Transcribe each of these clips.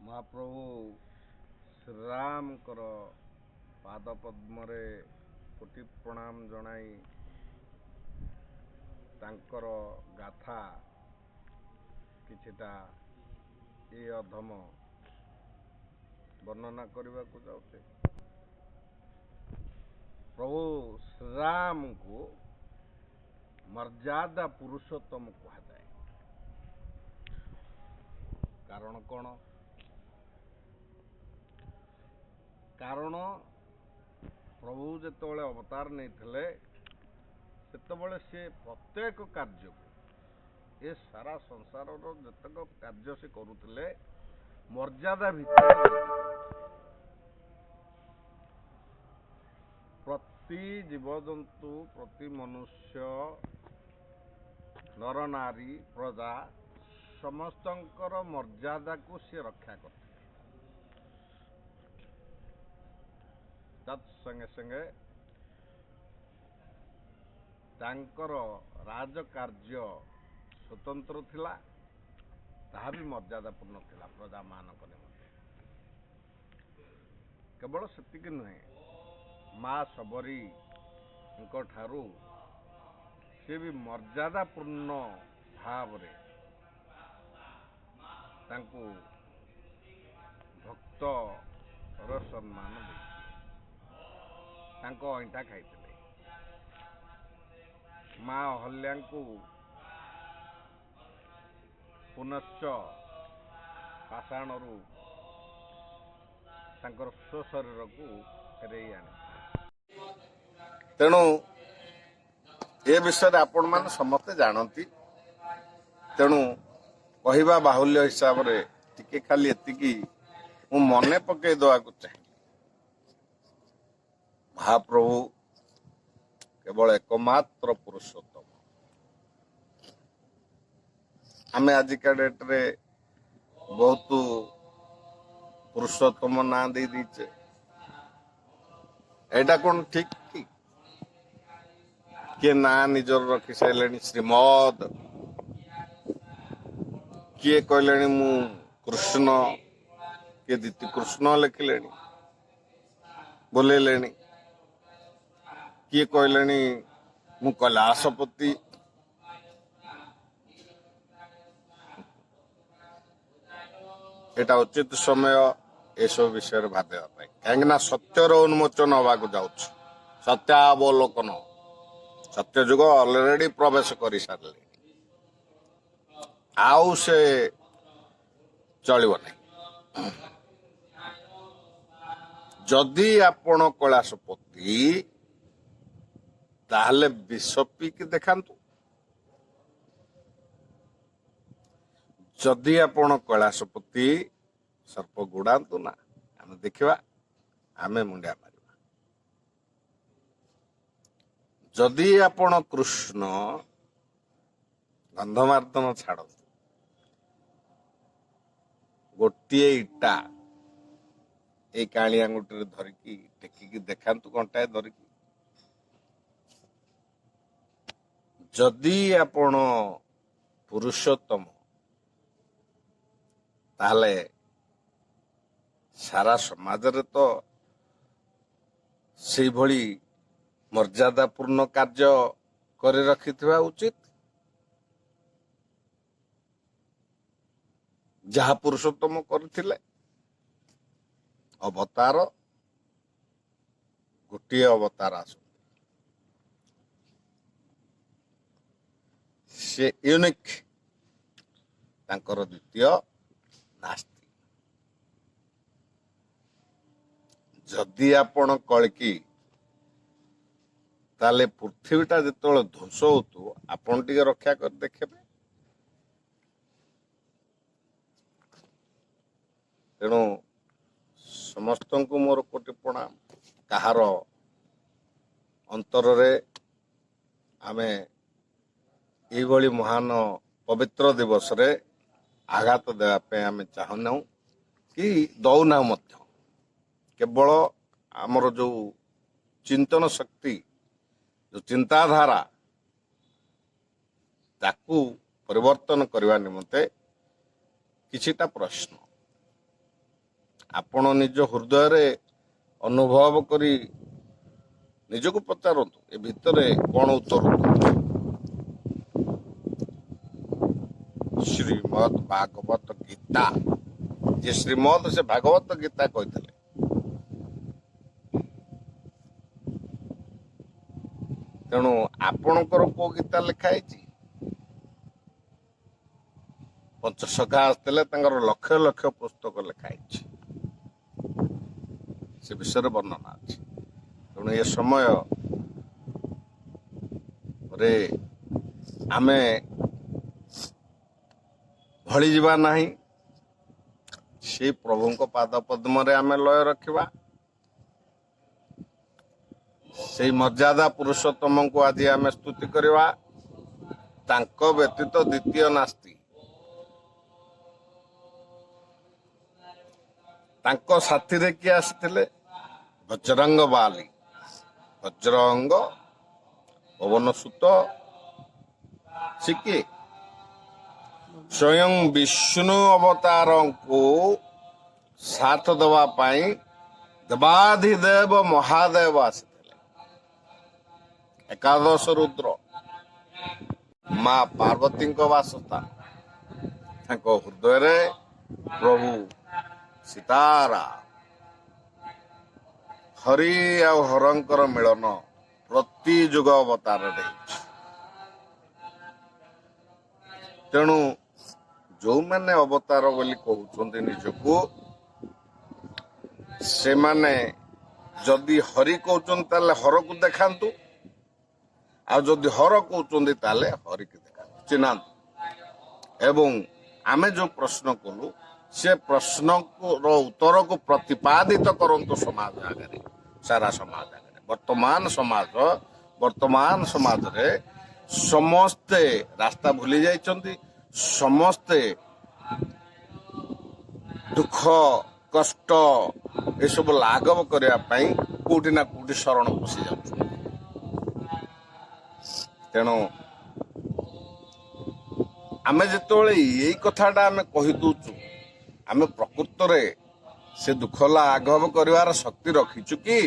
महाप्रभु श्रीरामकर पाद पद्मरे कोटि प्रणाम जनाई तांकर गाथा किछिटा ए अधम वर्णना करने को जाऊे। प्रभु श्रीराम को मर्यादा पुरुषोत्तम कहा जाए। कारण कौन? कारण प्रभु जिते अवतार नहीं थे सेतबले से प्रत्येक कार्य को ए सारा संसार जितक कार्य से करुले ମର୍ଯ୍ୟାଦା ଭିତରେ ପ୍ରତି ଜୀବଜନ୍ତୁ ପ୍ରତି ମନୁଷ୍ୟ ନର ନାରୀ ପ୍ରଜା ସମସ୍ତଙ୍କର ମର୍ଯ୍ୟାଦାକୁ ସେ ରକ୍ଷା କରିଥିଲେ। ତତ୍ ସଙ୍ଗେ ସଙ୍ଗେ ତାଙ୍କର ରାଜକାର୍ଯ୍ୟ ସ୍ୱତନ୍ତ୍ର ଥିଲା, ତାହା ବି ମର୍ଯ୍ୟାଦାପୂର୍ଣ୍ଣ ଥିଲା ପ୍ରଜାମାନଙ୍କ ନିମନ୍ତେ। କେବଳ ସେତିକି ନୁହେଁ, ମା ଶବରୀଙ୍କ ଠାରୁ ସେ ବି ମର୍ଯ୍ୟାଦାପୂର୍ଣ୍ଣ ଭାବରେ ତାଙ୍କୁ ଭକ୍ତର ସମ୍ମାନ ଦେଇଥିଲେ, ତାଙ୍କ ଅଇଁଠା ଖାଇଥିଲେ। ମା ଅହଲ୍ୟାଙ୍କୁ ପୁନଶ୍ଚ ପାଷାଣରୁ ତାଙ୍କର ସ୍ୱଶରୀରକୁ ଫେରେଇ ଆଣିଥିଲେ। ତେଣୁ ଏ ବିଷୟରେ ଆପଣମାନେ ସମସ୍ତେ ଜାଣନ୍ତି। ତେଣୁ କହିବା ବାହୁଲ୍ୟ ହିସାବରେ ଟିକେ ଖାଲି ଏତିକି ମୁଁ ମନେ ପକେଇ ଦେବାକୁ ଚାହେଁ। ମହାପ୍ରଭୁ କେବଳ ଏକମାତ୍ର ପୁରୁଷୋତ୍ତମ। ଆମେ ଆଜିକା ଡେଟ୍ରେ ବହୁତ ପୁରୁଷୋତ୍ତମ ନାଁ ଦେଇ ଦେଇଛେ। ଏଇଟା କ'ଣ ଠିକ କି? କିଏ ନାଁ ନିଜର ରଖି ସାରିଲେଣି ଶ୍ରୀମଦ, କିଏ କହିଲେଣି ମୁଁ କୃଷ୍ଣ, କିଏ ଦ୍ୱିତୀୟ କୃଷ୍ଣ ଲେଖିଲେଣି ବୋଲେଇଲେଣି, କିଏ କହିଲେଣି ମୁଁ କୈଳାସପତି। ଏଟା ଉଚିତ ସମୟ ଏସବୁ ବିଷୟରେ ଭାବିବା ପାଇଁ, କାହିଁକିନା ସତ୍ୟର ଉନ୍ମୋଚନ ହେବାକୁ ଯାଉଛି। ସତ୍ୟାବଲୋକନ, ସତ୍ୟ ଯୁଗ ଅଲରେଡି ପ୍ରବେଶ କରିସାରିଲେ, ଆଉ ସେ ଚଳିବ ନାହିଁ। ଯଦି ଆପଣ କୈଳାସପତି, ତାହେଲେ ବିଷ ପିଇକି ଦେଖାନ୍ତୁ। ଯଦି ଆପଣ କୈଳାସପତି, ସର୍ପ ଗୋଡାନ୍ତୁ ନା, ଆମେ ଦେଖିବା, ଆମେ ମୁଣ୍ଡିଆ ମାରିବା। ଯଦି ଆପଣ କୃଷ୍ଣ, ଗନ୍ଧମାର୍ଦ୍ଦନ ଛାଡ଼ନ୍ତୁ। ଗୋଟିଏ ଇଟା ଏଇ କାଳି ଆଙ୍ଗୁଠିରେ ଧରିକି ଟେକିକି ଦେଖାନ୍ତୁ, କଣ୍ଟାଏ ଧରିକି। ଯଦି ଆପଣ ପୁରୁଷୋତ୍ତମ, ତାହେଲେ ସାରା ସମାଜରେ ତ ସେଇଭଳି ମର୍ଯ୍ୟାଦାପୂର୍ଣ୍ଣ କାର୍ଯ୍ୟ କରି ରଖିଥିବା ଉଚିତ, ଯାହା ପୁରୁଷୋତ୍ତମ କରିଥିଲେ। ଅବତାର, ଗୋଟିଏ ଅବତାର ଆସୁ, ସେ ୟୁନିକ୍, ତାଙ୍କର ଦ୍ୱିତୀୟ ନାସ୍ତି। ଯଦି ଆପଣ କଳ୍କି, ତାହେଲେ ପୃଥିବୀଟା ଯେତେବେଳେ ଧ୍ୱଂସ ହଉଥିବ ଆପଣ ଟିକେ ରକ୍ଷା କରି ଦେଖିବେ। ତେଣୁ ସମସ୍ତଙ୍କୁ ମୋର କୋଟି ପ୍ରଣାମ। କାହାର ଅନ୍ତରରେ ଆମେ ଏଇଭଳି ମହାନ ପବିତ୍ର ଦିବସରେ ଆଘାତ ଦେବା ପାଇଁ ଆମେ ଚାହୁଁନାହୁଁ କି ଦଉନାହୁଁ ମଧ୍ୟ। କେବଳ ଆମର ଯୋଉ ଚିନ୍ତନ ଶକ୍ତି, ଯୋଉ ଚିନ୍ତାଧାରା, ତାକୁ ପରିବର୍ତ୍ତନ କରିବା ନିମନ୍ତେ କିଛିଟା ପ୍ରଶ୍ନ ଆପଣ ନିଜ ହୃଦୟରେ ଅନୁଭବ କରି ନିଜକୁ ପଚାରନ୍ତୁ, ଏ ଭିତରେ କଣ ଉତ୍ତର? ଶ୍ରୀମଦ ଭାଗବତ ଗୀତା, ଯେ ଶ୍ରୀମଦ ସେ ଭାଗବତ ଗୀତା କହିଥିଲେ। ତେଣୁ ଆପଣଙ୍କର କୋଉ ଗୀତା ଲେଖା ହେଇଛି? ପଞ୍ଚସଖା ଆସିଥିଲେ, ତାଙ୍କର ଲକ୍ଷ ଲକ୍ଷ ପୁସ୍ତକ ଲେଖା ହେଇଛି, ସେ ବିଷୟରେ ବର୍ଣ୍ଣନା ଅଛି। ତେଣୁ ଏ ସମୟରେ ଆମେ ଭଳି ଯିବା ନାହିଁ ସେ ପ୍ରଭୁଙ୍କ ପାଦ ପଦ୍ମରେ ଆମେ ଲୟ ରଖିବା। ସେଇ ମର୍ଯ୍ୟାଦା ପୁରୁଷୋତ୍ତମଙ୍କୁ ଆଜି ଆମେ ସ୍ତୁତି କରିବା। ତାଙ୍କ ବ୍ୟତୀତ ଦ୍ୱିତୀୟ ନାସ୍ତି। ତାଙ୍କ ସାଥିରେ କିଏ ଆସିଥିଲେ? ବଜରଙ୍ଗ ବାଲି, ବଜ୍ରଙ୍ଗ ପବନ ସୁତ। ସେ କିଏ? ସ୍ୱୟଂ ବିଷ୍ଣୁ ଅବତାରଙ୍କୁ ସାଥ ଦେବା ପାଇଁ ଦେବାଧିଦେବ ମହାଦେବ ଆସିଥିଲେ। ଏକାଦଶ ରୁଦ୍ର ମା ପାର୍ବତୀଙ୍କ ବାସସ୍ଥାନ। ତାଙ୍କ ହୃଦୟରେ ପ୍ରଭୁ ସୀତାରାମ, ହରି ଆଉ ହରଙ୍କର ମିଳନ ପ୍ରତି ଯୁଗ ଅବତାରରେ ହେଇଛି। ତେଣୁ ଯୋଉମାନେ ଅବତାର ବୋଲି କହୁଛନ୍ତି ନିଜକୁ, ସେମାନେ ଯଦି ହରି କହୁଛନ୍ତି ତାହେଲେ ହରକୁ ଦେଖାନ୍ତୁ, ଆଉ ଯଦି ହର କହୁଛନ୍ତି ତାହେଲେ ହରିକି ଦେଖାନ୍ତୁ, ଚିହ୍ନାନ୍ତୁ। ଏବଂ ଆମେ ଯୋଉ ପ୍ରଶ୍ନ କଲୁ ସେ ପ୍ରଶ୍ନର ଉତ୍ତରକୁ ପ୍ରତିପାଦିତ କରନ୍ତୁ ସମାଜ ଆଗରେ, ସାରା ସମାଜ ଆଗରେ। ବର୍ତ୍ତମାନ ସମାଜରେ ସମସ୍ତେ ରାସ୍ତା ଭୁଲି ଯାଇଛନ୍ତି। ସମସ୍ତେ ଦୁଃଖ କଷ୍ଟ ଏସବୁ ଲାଘବ କରିବା ପାଇଁ କୋଉଠି ନା କୋଉଠି ଶରଣ ପଶି ଯାଉଛନ୍ତି। ତେଣୁ ଆମେ ଯେତେବେଳେ ଏଇ କଥାଟା ଆମେ କହିଦଉଛୁ, ଆମେ ପ୍ରକୃତରେ ସେ ଦୁଃଖ ଲାଘବ କରିବାର ଶକ୍ତି ରଖିଛୁ କି?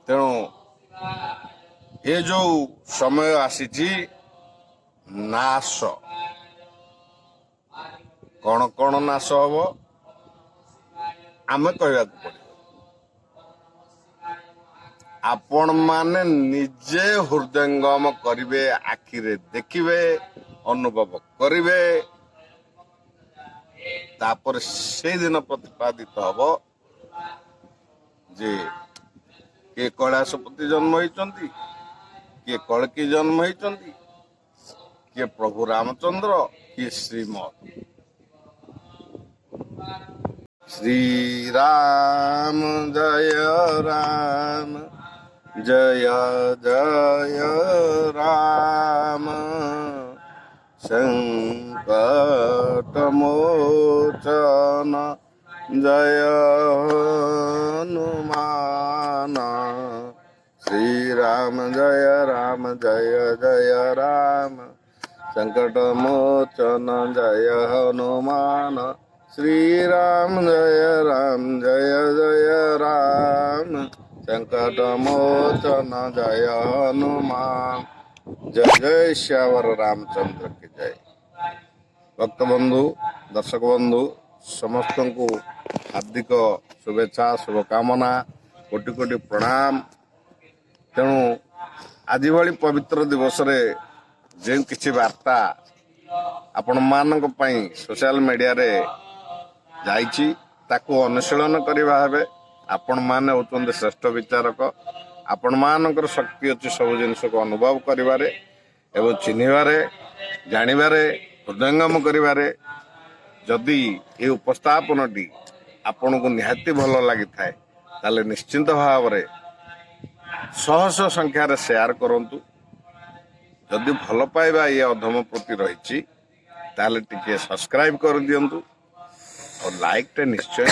ତେଣୁ ଏ ଯୋଉ ସମୟ ଆସିଛି, ନାଶ କଣ କଣ ନାଶ ହବ ଆମେ କହିବାକୁ ପଡିବ। ଆପଣ ମାନେ ନିଜେ ହୃଦୟଙ୍ଗମ କରିବେ, ଆଖିରେ ଦେଖିବେ, ଅନୁଭବ କରିବେ। ତାପରେ ସେଇଦିନ ପ୍ରତିପାଦିତ ହବ ଯେ କିଏ କୈଳାସପତି ଜନ୍ମ ହେଇଛନ୍ତି, କିଏ କଳ୍କି ଜନ୍ମ ହେଇଛନ୍ତି, କିଏ ପ୍ରଭୁ ରାମଚନ୍ଦ୍ର, କିଏ ଶ୍ରୀମତ୍। ଶ୍ରୀରାମ ଜୟ ରାମ, ଜୟ ଜୟ ରାମ, ସଂକଟ ମୋଚନ ଜୟ ହନୁମାନ। ଶ୍ରୀରାମ ଜୟ ରାମ, ଜୟ ଜୟ ରାମ, ସଂକଟ ମୋଚନ ଜୟ ହନୁମାନ। ଶ୍ରୀରାମ ଜୟ ରାମ, ଜୟ ଜୟ ରାମ, ସଂକଟ ମୋଚନ ଜୟ ହନୁମାନ। ଜୟ ଜୟ ଶ୍ୟାମର ରାମଚନ୍ଦ୍ର କି ଜୟ। ଭକ୍ତ ବନ୍ଧୁ, ଦର୍ଶକ ବନ୍ଧୁ ସମସ୍ତଙ୍କୁ ହାର୍ଦ୍ଦିକ ଶୁଭେଚ୍ଛା, ଶୁଭକାମନା, କୋଟି କୋଟି ପ୍ରଣାମ। ତେଣୁ ଆଜି ଭଳି ପବିତ୍ର ଦିବସରେ ଯେଉଁ କିଛି ବାର୍ତ୍ତା ଆପଣମାନଙ୍କ ପାଇଁ ସୋସିଆଲ ମିଡ଼ିଆରେ ଯାଇଛି, ତାକୁ ଅନୁଶୀଳନ କରିବା ଭାବେ ଆପଣମାନେ ହେଉଛନ୍ତି ଶ୍ରେଷ୍ଠ ବିଚାରକ। ଆପଣମାନଙ୍କର ଶକ୍ତି ଅଛି ସବୁ ଜିନିଷକୁ ଅନୁଭବ କରିବାରେ ଏବଂ ଚିହ୍ନିବାରେ, ଜାଣିବାରେ, ହୃଦୟଙ୍ଗମ କରିବାରେ। ଯଦି ଏ ଉପସ୍ଥାପନଟି ଆପଣଙ୍କୁ ନିହାତି ଭଲ ଲାଗିଥାଏ ତାହେଲେ ନିଶ୍ଚିନ୍ତ ଭାବରେ ଶହ ଶହ ସଂଖ୍ୟାରେ ସେୟାର କରନ୍ତୁ। ଯଦି ଭଲ ପାଇବା ଏ ଅଧମ ପ୍ରତି ରହିଛି ତାହେଲେ ଟିକେ ସବସ୍କ୍ରାଇବ କରିଦିଅନ୍ତୁ ଆଉ ଲାଇକ୍ଟେ ନିଶ୍ଚୟ।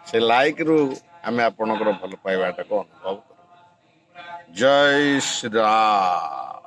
ସେ ଲାଇକ୍ରୁ ଆମେ ଆପଣଙ୍କର ଭଲ ପାଇବାଟାକୁ ଅନୁଭବ କରୁ। ଜୟ ଶ୍ରୀରାମ।